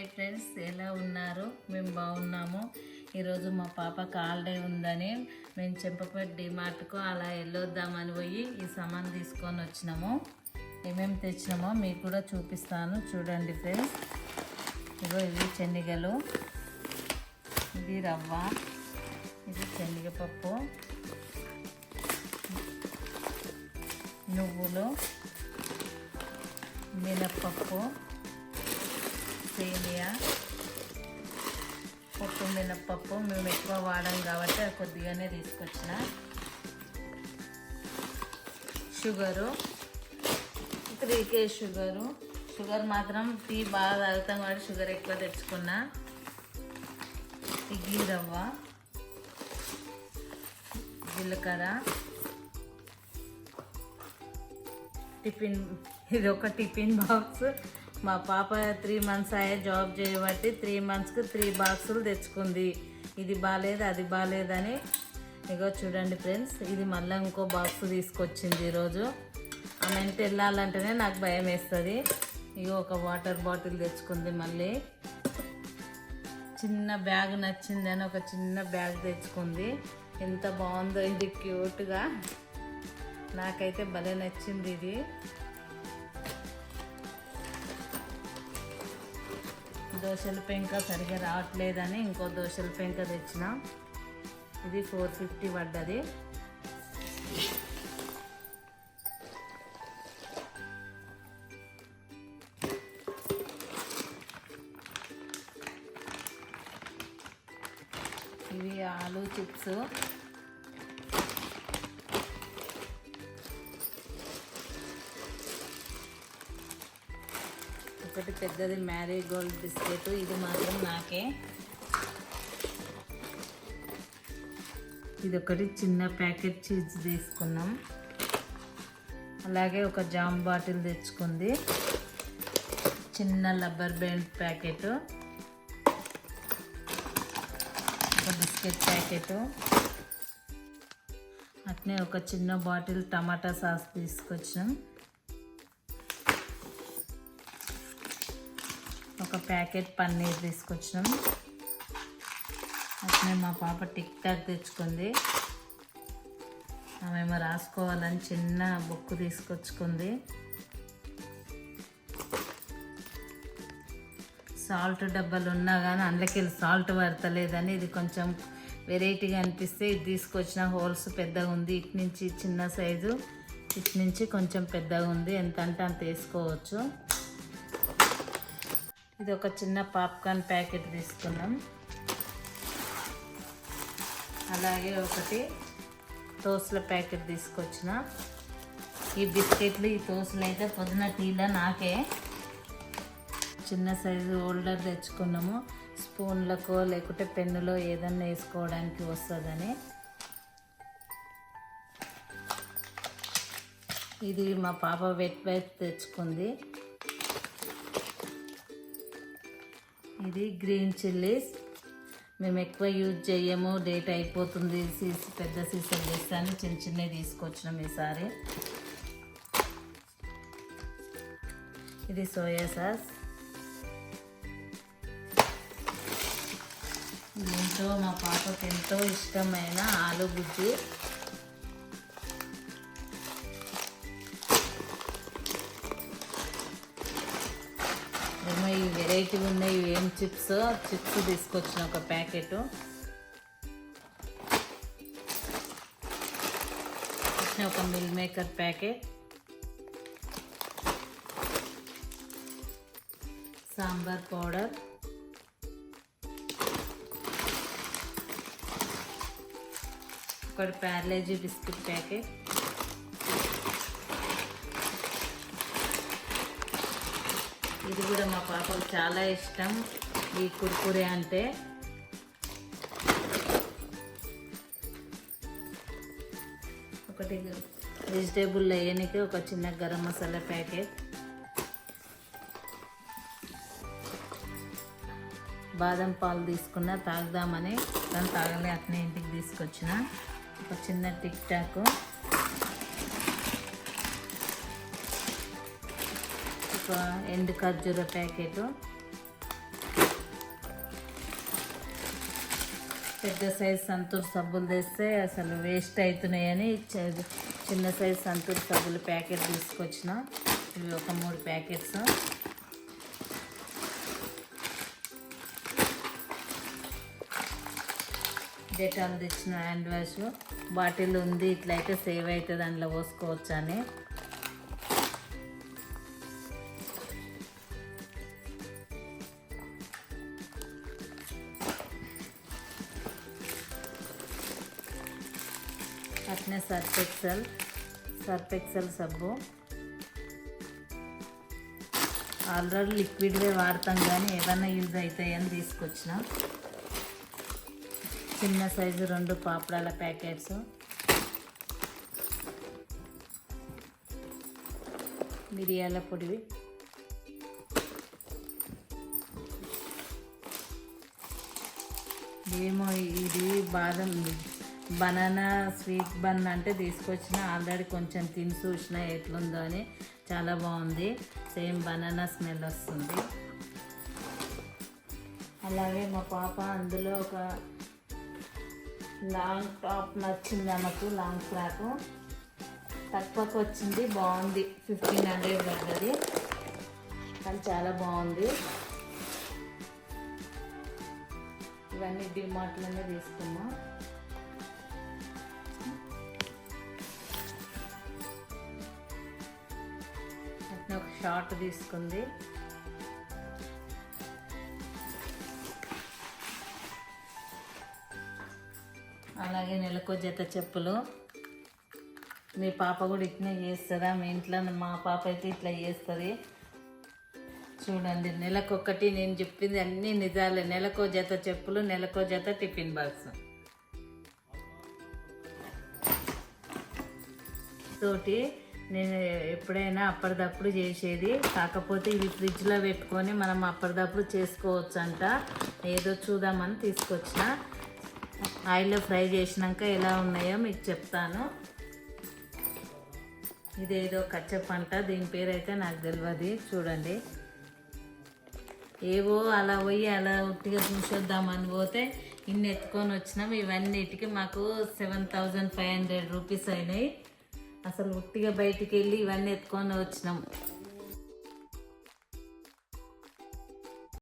Hi friends, ఎలా ఉన్నారు? మేము బాగున్నాము. ఈరోజు మా పాపకు హాలిడే ఉందని మేము చెంపపేట డిమార్ట్కు అలా వెళ్ళొద్దామని పోయి ఈ సామాన్ తీసుకొని వచ్చినాము. ఏమేమి తెచ్చినామో మీకు కూడా చూపిస్తాను, చూడండి ఫ్రెండ్స్. ఇవి శనగలు, ఇది రవ్వ, ఇది శనగపప్పు, నువ్వులు, మినప్పప్పు, సేమియా, పప్పు మినప్పప్పు మేము ఎక్కువ వాడాం కాబట్టి కొద్దిగానే తీసుకొచ్చిన. షుగరు 3 kg షుగర్ మాత్రం టీ బాగా తాగుతాం కాబట్టి షుగర్ ఎక్కువ తెచ్చుకున్నా. ఇడ్లీ రవ్వ, జీలకర్ర, టిఫిన్, ఇది ఒక టిఫిన్ బాక్స్. మా పాప 3 months అయ్యే జాబ్ చేయబట్టి 3 monthsకు 3 బాక్సులు తెచ్చుకుంది. ఇది బాగాలేదు అది బాగాలేదని ఇగో చూడండి ఫ్రెండ్స్, ఇది మళ్ళీ ఇంకో బాక్స్ తీసుకొచ్చింది ఈరోజు. ఆమె ఇంటి వెళ్ళాలంటేనే నాకు భయం వేస్తుంది. ఇగో ఒక వాటర్ బాటిల్ తెచ్చుకుంది. మళ్ళీ చిన్న బ్యాగ్ నచ్చిందని ఒక చిన్న బ్యాగ్ తెచ్చుకుంది. ఎంత బాగుందో ఇది, క్యూట్గా, నాకైతే భలే నచ్చింది ఇది. దోశల పెంక సరిగా రావట్లేదని ఇంకో దోశల పెంక తెచ్చిన. ఇది 450 పడ్డది. ఇవి ఆలు చిప్స్, ఒకటి పెద్దది మ్యారీగోల్డ్ బిస్కెట్, ఇది మాత్రం నాకే. ఇది ఒకటి చిన్న ప్యాకెట్ చీజ్ తీసుకున్నాం. అలాగే ఒక జామ్ బాటిల్ తెచ్చుకుంది, చిన్న రబ్బర్ బ్యాండ్ ప్యాకెట్, ఒక బిస్కెట్ ప్యాకెట్, అట్నే ఒక చిన్న బాటిల్ టమాటా సాస్ తీసుకొచ్చాం. ఒక ప్యాకెట్ పన్నీర్ తీసుకొచ్చినాం. అట్నే మా పాప టిక్ టాక్ తెచ్చుకుంది. ఆమెమో రాసుకోవాలని చిన్న బుక్ తీసుకొచ్చుకుంది. సాల్ట్ డబ్బాలు ఉన్నా కానీ అందులోకి సాల్ట్ పడతలేదని ఇది కొంచెం వెరైటీగా అనిపిస్తే ఇది తీసుకొచ్చిన. హోల్స్ పెద్దగా ఉంది, ఇటు నుంచి చిన్న సైజు, ఇటు నుంచి కొంచెం పెద్దగా ఉంది. ఎంత అంటే అంత వేసుకోవచ్చు. ఇది ఒక చిన్న పాప్కార్న్ ప్యాకెట్ తీసుకున్నాం. అలాగే ఒకటి తోసుల ప్యాకెట్ తీసుకొచ్చిన. ఈ బిస్కెట్లు, ఈ తోసులు అయితే పొద్దున టీలో నాకే. చిన్న సైజు హోల్డర్ తెచ్చుకున్నాము, స్పూన్లకో లేకుంటే పెన్నులో ఏదన్నా వేసుకోవడానికి వస్తుందని. ఇది మా పాప వెట్ వైప్ తెచ్చుకుంది. ఇది గ్రీన్ చిల్లీస్, మేము ఎక్కువ యూజ్ చేయము, డేట్ అయిపోతుంది, పెద్ద సీసాలు చేస్తాను, చిన్న చిన్నవి తీసుకొచ్చినాం ఈసారి. ఇది సోయా సాస్. దీంట్లో మా పాపకు ఎంతో ఇష్టమైన ఆలు బుజ్జి. ఏమో ఈ వెరైటీ ఉన్నాయి, ఇవి ఏం చిప్స్ తీసుకొచ్చిన ఒక ప్యాకెట్. ఒక meal maker packet, sambar powder, ఒకటి పార్లేజీ బిస్కెట్ ప్యాకెట్, ఇది కూడా మా పాపకు చాలా ఇష్టం ఈ కుర్కురే అంటే. ఒకటి వెజిటేబుల్ వేయడానికి ఒక చిన్న గరం మసాలా ప్యాకెట్, బాదం పాలు తీసుకున్న తాగుదామని, కానీ తాగలే, అట్నే ఇంటికి తీసుకొచ్చిన. ఒక చిన్న టిక్ టాక్, ఒక ఎండు ఖర్జూర ప్యాకెట్, పెద్ద సైజ్ సంతూర్ సబ్బులు తెస్తే అసలు వేస్ట్ అవుతున్నాయని చిన్న సైజ్ సంతూర్ సబ్బులు ప్యాకెట్ తీసుకొచ్చిన. ఇవి ఒక 3 ప్యాకెట్స్. డెటాల్ తెచ్చిన హ్యాండ్ వాష్ బాటిల్ ఉంది, ఇట్లయితే సేవ్ అవుతుంది, అందులో పోసుకోవచ్చు అని. అట్నే సర్ఫ్ ఎక్సెల్ సబ్బు ఆల్రెడీ లిక్విడ్వే వాడతాం కానీ ఏదైనా యూజ్ అవుతాయని తీసుకొచ్చిన. చిన్న సైజు 2 పాపడాల ప్యాకెట్స్. మిరియాల పొడివి. ఏమో ఇది బాదం బనానా స్వీట్ బన్ అంటే తీసుకొచ్చిన. ఆల్రెడీ కొంచెం తిని చూసిన ఎట్లుందో అని. చాలా బాగుంది, సేమ్ బనానా స్మెల్ వస్తుంది. అలాగే మా పాప అందులో ఒక లాంగ్ టాప్ నచ్చింది ఆమెకు, లాంగ్ ఫ్రాక్ తక్కువకు వచ్చింది, బాగుంది. 1500 పడ్డది కానీ చాలా బాగుంది. ఇవన్నీ డిమార్ట్లోనే తీసుకున్నాం. అట్లా ఒక షార్ట్ తీసుకుంది. అలాగే నెలకు జత చెప్పులు. మీ పాప కూడా ఇట్నే చేస్తుందా? మీ ఇంట్లో మా పాప అయితే ఇట్లా చేస్తుంది. చూడండి, నెలకొకటి. నేను చెప్పింది అన్నీ నిజాలే. నెలకో జత చెప్పులు, నెలకో జత టిఫిన్ బాక్స్ తోటి నేను ఎప్పుడైనా అప్పటిదప్పుడు చేసేది. కాకపోతే ఇవి ఫ్రిడ్జ్లో పెట్టుకొని మనం అప్పటిదప్పుడు చేసుకోవచ్చు అంట. ఏదో చూద్దామని తీసుకొచ్చిన. ఆయిల్లో ఫ్రై చేసినాక ఎలా ఉన్నాయో మీకు చెప్తాను. ఇదేదో కచ్చప్ అంట, దీని పేరు అయితే నాకు తెలియదు. చూడండి, ఏవో అలా పోయి అలా ఉట్టిగా చూసొద్దామని పోతే ఇన్ని ఎత్తుకొని వచ్చినాం. ఇవన్నిటికి మాకు 7500 రూపీస్ అయినాయి. అసలు ఉట్టిగా బయటికి వెళ్ళి ఇవన్నీ ఎత్తుకొని వచ్చినాం.